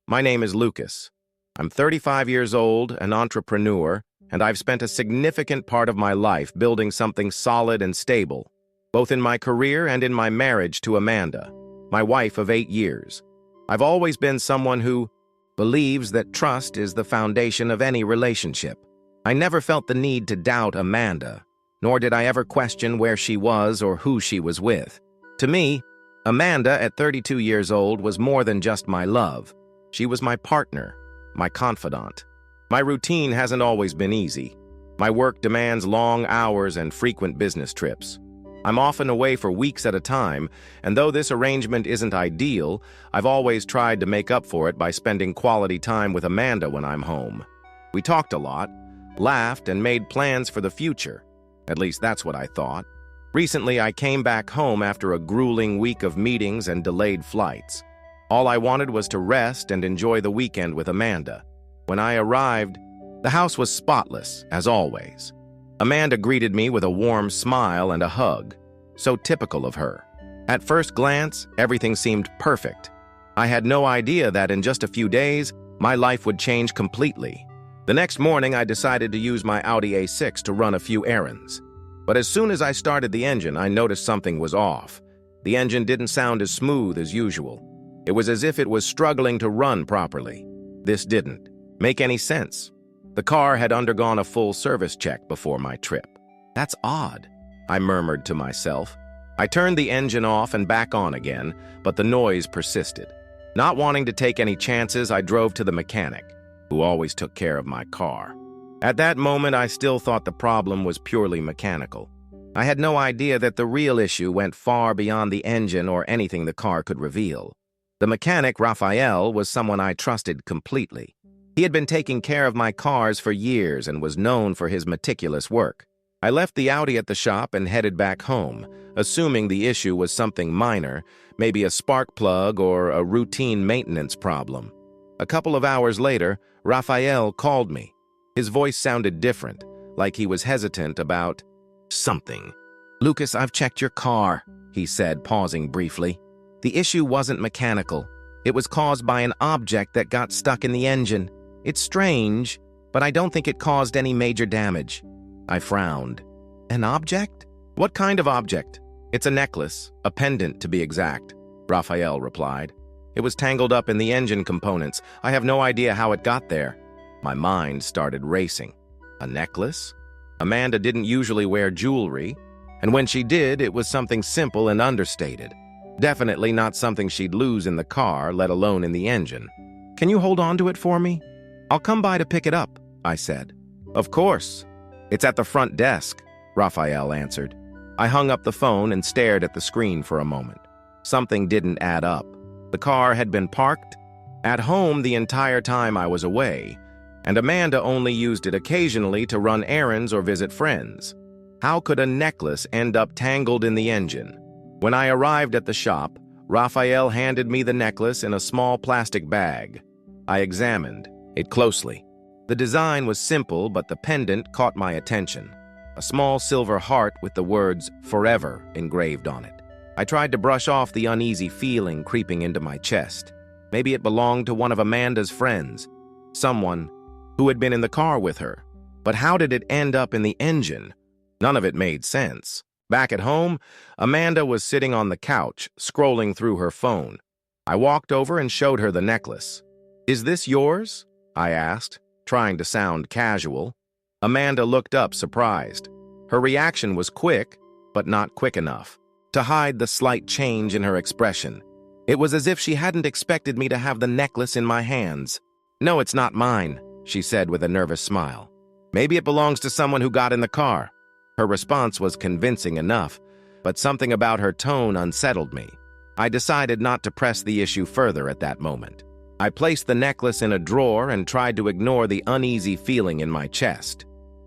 My name is Lucas. I'm 35 years old, an entrepreneur, and I've spent a significant part of my life building something solid and stable, both in my career and in my marriage to Amanda, my wife of 8 years. I've always been someone who believes that trust is the foundation of any relationship. I never felt the need to doubt Amanda, nor did I ever question where she was or who she was with. To me, Amanda, at 32 years old, was more than just my love. She was my partner, my confidant. My routine hasn't always been easy. My work demands long hours and frequent business trips. I'm often away for weeks at a time, and though this arrangement isn't ideal, I've always tried to make up for it by spending quality time with Amanda when I'm home. We talked a lot, laughed, and made plans for the future. At least that's what I thought. Recently, I came back home after a grueling week of meetings and delayed flights. All I wanted was to rest and enjoy the weekend with Amanda. When I arrived, the house was spotless, as always. Amanda greeted me with a warm smile and a hug, so typical of her. At first glance, everything seemed perfect. I had no idea that in just a few days, my life would change completely. The next morning, I decided to use my Audi A6 to run a few errands. But as soon as I started the engine, I noticed something was off. The engine didn't sound as smooth as usual. It was as if it was struggling to run properly. This didn't make any sense. The car had undergone a full service check before my trip. That's odd, I murmured to myself. I turned the engine off and back on again, but the noise persisted. Not wanting to take any chances, I drove to the mechanic, who always took care of my car. At that moment, I still thought the problem was purely mechanical. I had no idea that the real issue went far beyond the engine or anything the car could reveal. The mechanic, Raphael, was someone I trusted completely. He had been taking care of my cars for years and was known for his meticulous work. I left the Audi at the shop and headed back home, assuming the issue was something minor, maybe a spark plug or a routine maintenance problem. A couple of hours later, Raphael called me. His voice sounded different, like he was hesitant about something. "Lucas, I've checked your car," he said, pausing briefly. "The issue wasn't mechanical. It was caused by an object that got stuck in the engine. It's strange, but I don't think it caused any major damage." I frowned. "An object? What kind of object?" "It's a necklace, a pendant to be exact," Raphael replied. "It was tangled up in the engine components. I have no idea how it got there." My mind started racing. A necklace? Amanda didn't usually wear jewelry, and when she did, it was something simple and understated. Definitely not something she'd lose in the car, let alone in the engine. "Can you hold on to it for me? I'll come by to pick it up," I said. "Of course. It's at the front desk," Raphael answered. I hung up the phone and stared at the screen for a moment. Something didn't add up. The car had been parked at home the entire time I was away, and Amanda only used it occasionally to run errands or visit friends. How could a necklace end up tangled in the engine? When I arrived at the shop, Raphael handed me the necklace in a small plastic bag. I examined it closely. The design was simple, but the pendant caught my attention. A small silver heart with the words "Forever" engraved on it. I tried to brush off the uneasy feeling creeping into my chest. Maybe it belonged to one of Amanda's friends, someone who had been in the car with her. But how did it end up in the engine? None of it made sense. Back at home, Amanda was sitting on the couch, scrolling through her phone. I walked over and showed her the necklace. "Is this yours?" I asked, trying to sound casual. Amanda looked up, surprised. Her reaction was quick, but not quick enough to hide the slight change in her expression. It was as if she hadn't expected me to have the necklace in my hands. "No, it's not mine," she said with a nervous smile. "Maybe it belongs to someone who got in the car." Her response was convincing enough, but something about her tone unsettled me. I decided not to press the issue further at that moment. I placed the necklace in a drawer and tried to ignore the uneasy feeling in my chest.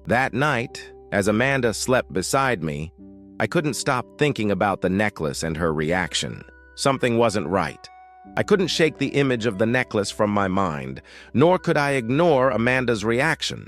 That night, as Amanda slept beside me, I couldn't stop thinking about the necklace and her reaction. Something wasn't right. I couldn't shake the image of the necklace from my mind, nor could I ignore Amanda's reaction.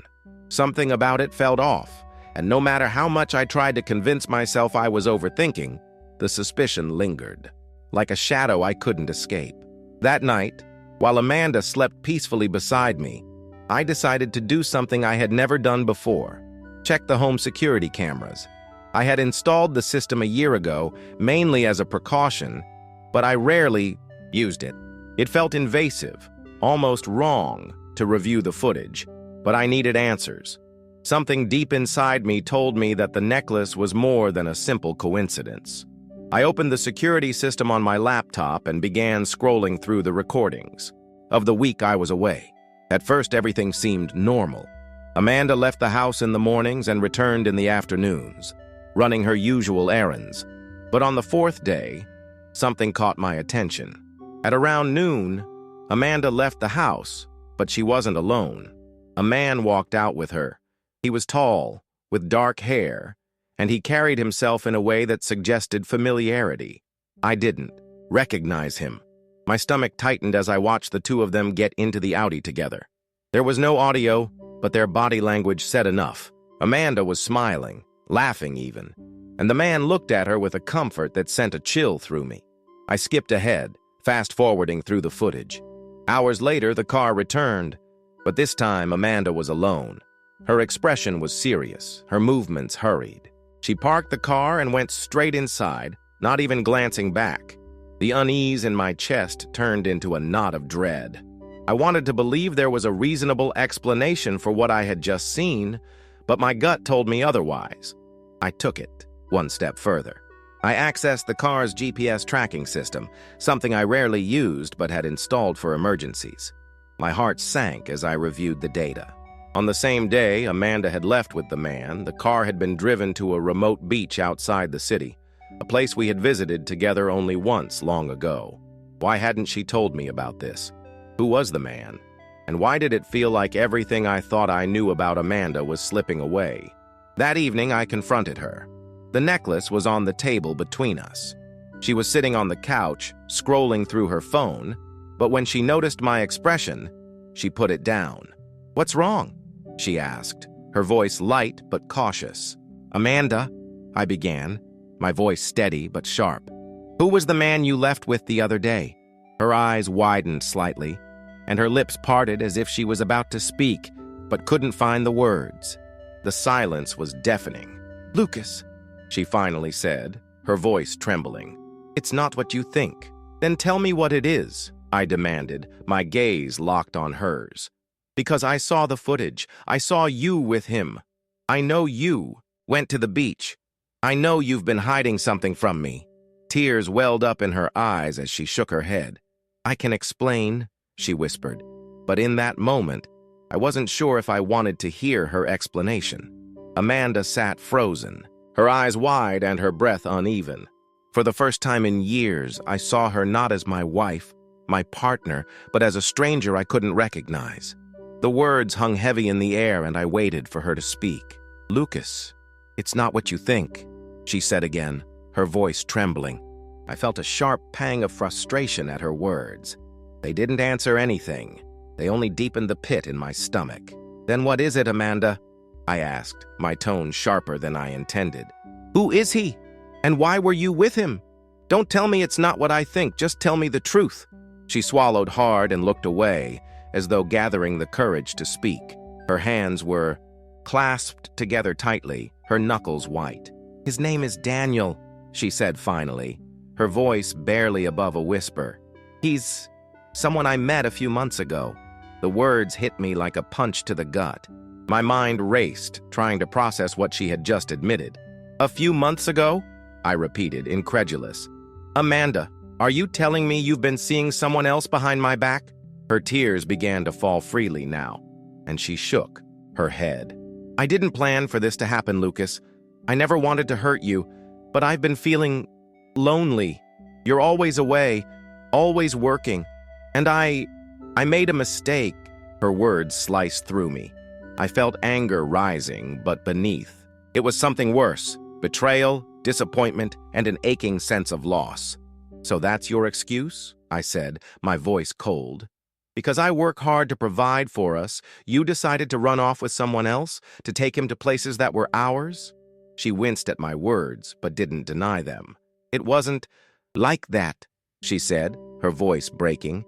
Something about it felt off, and no matter how much I tried to convince myself I was overthinking, the suspicion lingered. Like a shadow I couldn't escape. That night, While Amanda slept peacefully beside me, I decided to do something I had never done before: check the home security cameras. I had installed the system a year ago, mainly as a precaution, but I rarely used it. It felt invasive, almost wrong, to review the footage, but I needed answers. Something deep inside me told me that the necklace was more than a simple coincidence. I opened the security system on my laptop and began scrolling through the recordings of the week I was away. At first, everything seemed normal. Amanda left the house in the mornings and returned in the afternoons, running her usual errands. But on the fourth day, something caught my attention. At around noon, Amanda left the house, but she wasn't alone. A man walked out with her. He was tall, with dark hair, and he carried himself in a way that suggested familiarity. I didn't recognize him. My stomach tightened as I watched the two of them get into the Audi together. There was no audio, but their body language said enough. Amanda was smiling, laughing even, and the man looked at her with a comfort that sent a chill through me. I skipped ahead, fast-forwarding through the footage. Hours later, the car returned, but this time Amanda was alone. Her expression was serious, her movements hurried. She parked the car and went straight inside, not even glancing back. The unease in my chest turned into a knot of dread. I wanted to believe there was a reasonable explanation for what I had just seen, but my gut told me otherwise. I took it one step further. I accessed the car's GPS tracking system, something I rarely used but had installed for emergencies. My heart sank as I reviewed the data. On the same day Amanda had left with the man, the car had been driven to a remote beach outside the city, a place we had visited together only once long ago. Why hadn't she told me about this? Who was the man? And why did it feel like everything I thought I knew about Amanda was slipping away? That evening, I confronted her. The necklace was on the table between us. She was sitting on the couch, scrolling through her phone, but when she noticed my expression, she put it down. "What's wrong?" she asked, her voice light but cautious. "Amanda," I began, my voice steady but sharp. "Who was the man you left with the other day?" Her eyes widened slightly, and her lips parted as if she was about to speak, but couldn't find the words. The silence was deafening. "Lucas," she finally said, her voice trembling. "It's not what you think." "Then tell me what it is," I demanded, my gaze locked on hers. "Because I saw the footage. I saw you with him. I know you went to the beach. I know you've been hiding something from me." Tears welled up in her eyes as she shook her head. "I can explain," she whispered, but in that moment, I wasn't sure if I wanted to hear her explanation. Amanda sat frozen, her eyes wide and her breath uneven. For the first time in years, I saw her not as my wife, my partner, but as a stranger I couldn't recognize. The words hung heavy in the air and I waited for her to speak. "Lucas, it's not what you think," she said again, her voice trembling. I felt a sharp pang of frustration at her words. They didn't answer anything. They only deepened the pit in my stomach. "Then what is it, Amanda?" I asked, my tone sharper than I intended. "Who is he? And why were you with him? Don't tell me it's not what I think, just tell me the truth." She swallowed hard and looked away, as though gathering the courage to speak. Her hands were clasped together tightly, her knuckles white. "His name is Daniel," she said finally, her voice barely above a whisper. "He's someone I met a few months ago." The words hit me like a punch to the gut. My mind raced, trying to process what she had just admitted. "A few months ago?" I repeated, incredulous. "Amanda, are you telling me you've been seeing someone else behind my back?" Her tears began to fall freely now, and she shook her head. "I didn't plan for this to happen, Lucas. I never wanted to hurt you, but I've been feeling lonely. You're always away, always working, and I made a mistake." Her words sliced through me. I felt anger rising, but beneath, it was something worse: betrayal, disappointment, and an aching sense of loss. "So that's your excuse?" I said, my voice cold. "Because I work hard to provide for us, you decided to run off with someone else, to take him to places that were ours?" She winced at my words, but didn't deny them. "It wasn't like that," she said, her voice breaking.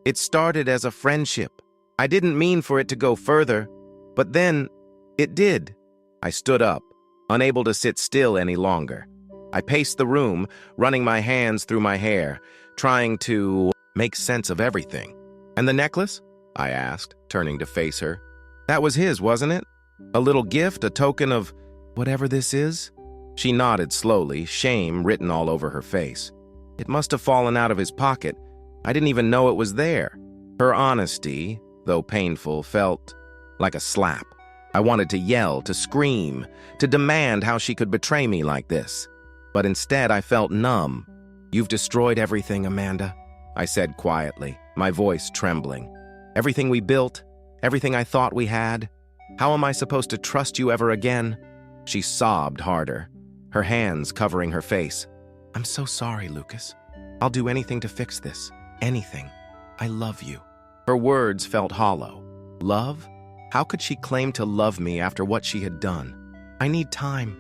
It started as a friendship. I didn't mean for it to go further, but then it did. I stood up, unable to sit still any longer. I paced the room, running my hands through my hair, trying to make sense of everything. "And the necklace?" I asked, turning to face her. "That was his, wasn't it? A little gift, a token of whatever this is?" She nodded slowly, shame written all over her face. "It must have fallen out of his pocket. I didn't even know it was there." Her honesty, though painful, felt like a slap. I wanted to yell, to scream, to demand how she could betray me like this. But instead, I felt numb. "You've destroyed everything, Amanda," I said quietly, my voice trembling. "Everything we built, everything I thought we had. How am I supposed to trust you ever again?" She sobbed harder, her hands covering her face. "I'm so sorry, Lucas. I'll do anything to fix this. Anything. I love you." Her words felt hollow. Love? How could she claim to love me after what she had done? "I need time,"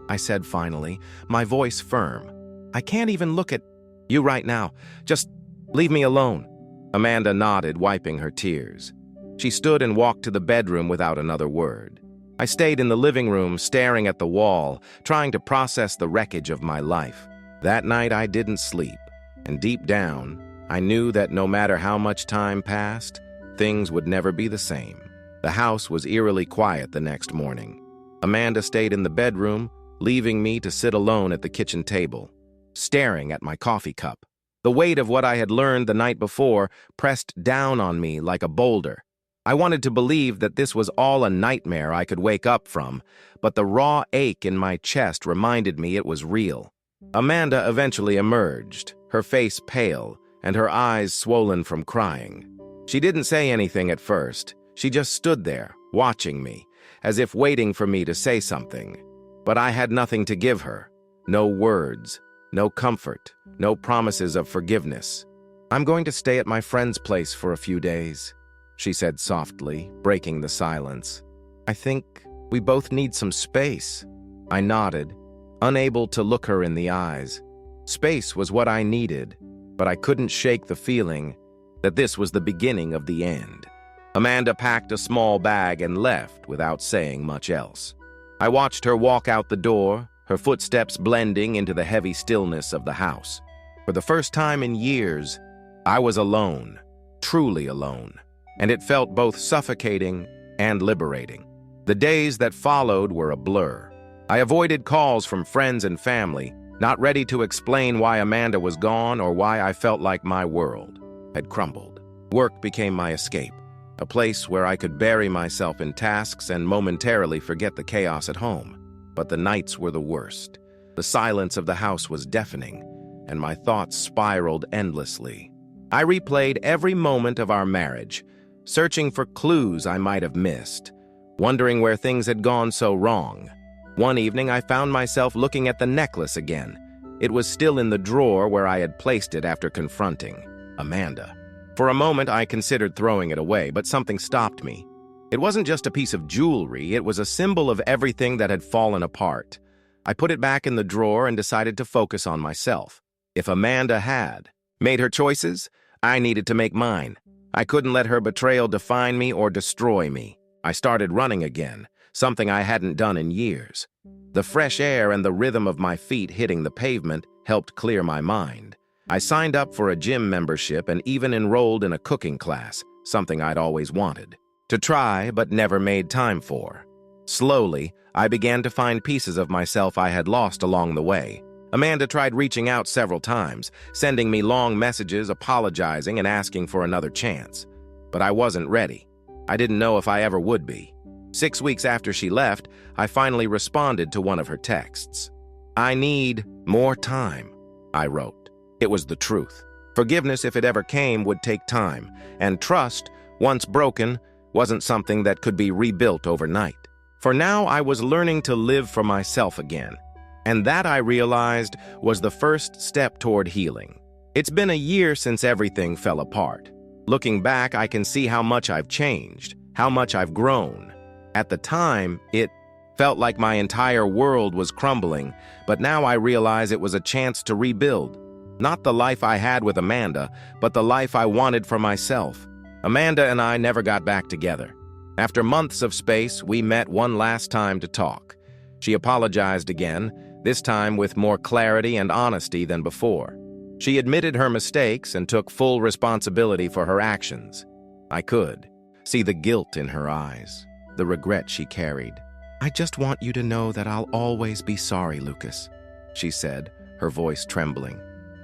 I said finally, my voice firm. "I can't even look at you right now. Just leave me alone." Amanda nodded, wiping her tears. She stood and walked to the bedroom without another word. I stayed in the living room, staring at the wall, trying to process the wreckage of my life. That night I didn't sleep, and deep down, I knew that no matter how much time passed, things would never be the same. The house was eerily quiet the next morning. Amanda stayed in the bedroom, leaving me to sit alone at the kitchen table, staring at my coffee cup. The weight of what I had learned the night before pressed down on me like a boulder. I wanted to believe that this was all a nightmare I could wake up from, but the raw ache in my chest reminded me it was real. Amanda eventually emerged, her face pale and her eyes swollen from crying. She didn't say anything at first. She just stood there, watching me, as if waiting for me to say something. But I had nothing to give her. No words, no comfort, no promises of forgiveness. "I'm going to stay at my friend's place for a few days," she said softly, breaking the silence. "I think we both need some space." I nodded, unable to look her in the eyes. Space was what I needed, but I couldn't shake the feeling that this was the beginning of the end. Amanda packed a small bag and left without saying much else. I watched her walk out the door, her footsteps blending into the heavy stillness of the house. For the first time in years, I was alone, truly alone, and it felt both suffocating and liberating. The days that followed were a blur. I avoided calls from friends and family, not ready to explain why Amanda was gone or why I felt like my world had crumbled. Work became my escape, a place where I could bury myself in tasks and momentarily forget the chaos at home. But the nights were the worst. The silence of the house was deafening, and my thoughts spiraled endlessly. I replayed every moment of our marriage, searching for clues I might have missed, wondering where things had gone so wrong. One evening, I found myself looking at the necklace again. It was still in the drawer where I had placed it after confronting Amanda. For a moment, I considered throwing it away, but something stopped me. It wasn't just a piece of jewelry, it was a symbol of everything that had fallen apart. I put it back in the drawer and decided to focus on myself. If Amanda had made her choices, I needed to make mine. I couldn't let her betrayal define me or destroy me. I started running again, something I hadn't done in years. The fresh air and the rhythm of my feet hitting the pavement helped clear my mind. I signed up for a gym membership and even enrolled in a cooking class, something I'd always wanted to try but never made time for. Slowly, I began to find pieces of myself I had lost along the way. Amanda tried reaching out several times, sending me long messages, apologizing and asking for another chance. But I wasn't ready. I didn't know if I ever would be. 6 weeks after she left, I finally responded to one of her texts. "I need more time," I wrote. It was the truth. Forgiveness, if it ever came, would take time, and trust, once broken, wasn't something that could be rebuilt overnight. For now, I was learning to live for myself again, and that, I realized, was the first step toward healing. It's been a year since everything fell apart. Looking back, I can see how much I've changed, how much I've grown. At the time, it felt like my entire world was crumbling, but now I realize it was a chance to rebuild. Not the life I had with Amanda, but the life I wanted for myself. Amanda and I never got back together. After months of space, we met one last time to talk. She apologized again, this time with more clarity and honesty than before. She admitted her mistakes and took full responsibility for her actions. I could see the guilt in her eyes, the regret she carried. "I just want you to know that I'll always be sorry, Lucas," she said, her voice trembling.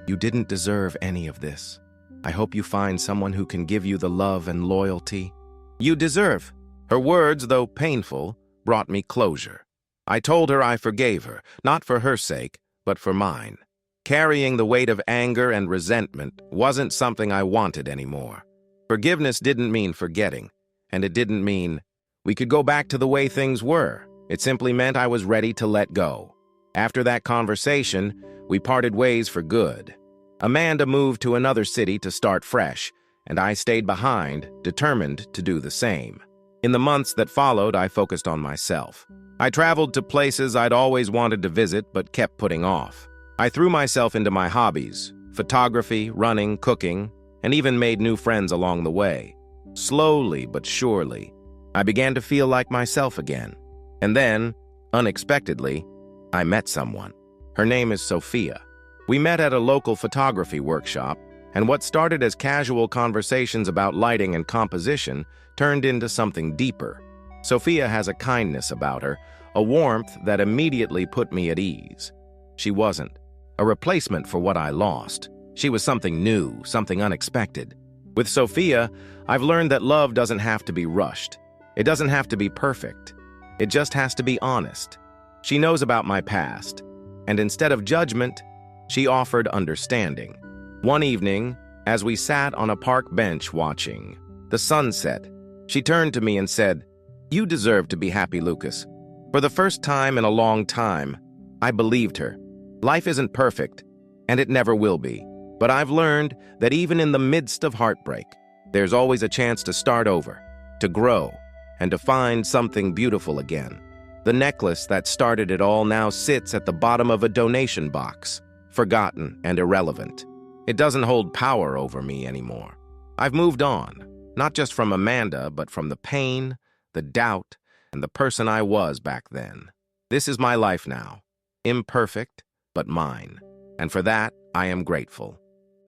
"You didn't deserve any of this. I hope you find someone who can give you the love and loyalty you deserve." Her words, though painful, brought me closure. I told her I forgave her, not for her sake, but for mine. Carrying the weight of anger and resentment wasn't something I wanted anymore. Forgiveness didn't mean forgetting, and it didn't mean we could go back to the way things were. It simply meant I was ready to let go. After that conversation, we parted ways for good. Amanda moved to another city to start fresh, and I stayed behind, determined to do the same. In the months that followed, I focused on myself. I traveled to places I'd always wanted to visit but kept putting off. I threw myself into my hobbies, photography, running, cooking, and even made new friends along the way. Slowly but surely, I began to feel like myself again. And then, unexpectedly, I met someone. Her name is Sophia. We met at a local photography workshop, and what started as casual conversations about lighting and composition turned into something deeper. Sophia has a kindness about her, a warmth that immediately put me at ease. She wasn't a replacement for what I lost. She was something new, something unexpected. With Sophia, I've learned that love doesn't have to be rushed. It doesn't have to be perfect. It just has to be honest. She knows about my past, and instead of judgment, she offered understanding. One evening, as we sat on a park bench watching the sunset, she turned to me and said, "You deserve to be happy, Lucas." For the first time in a long time, I believed her. Life isn't perfect, and it never will be. But I've learned that even in the midst of heartbreak, there's always a chance to start over, to grow, and to find something beautiful again. The necklace that started it all now sits at the bottom of a donation box, forgotten and irrelevant. It doesn't hold power over me anymore. I've moved on, not just from Amanda, but from the pain, the doubt, and the person I was back then. This is my life now, imperfect, but mine. And for that, I am grateful.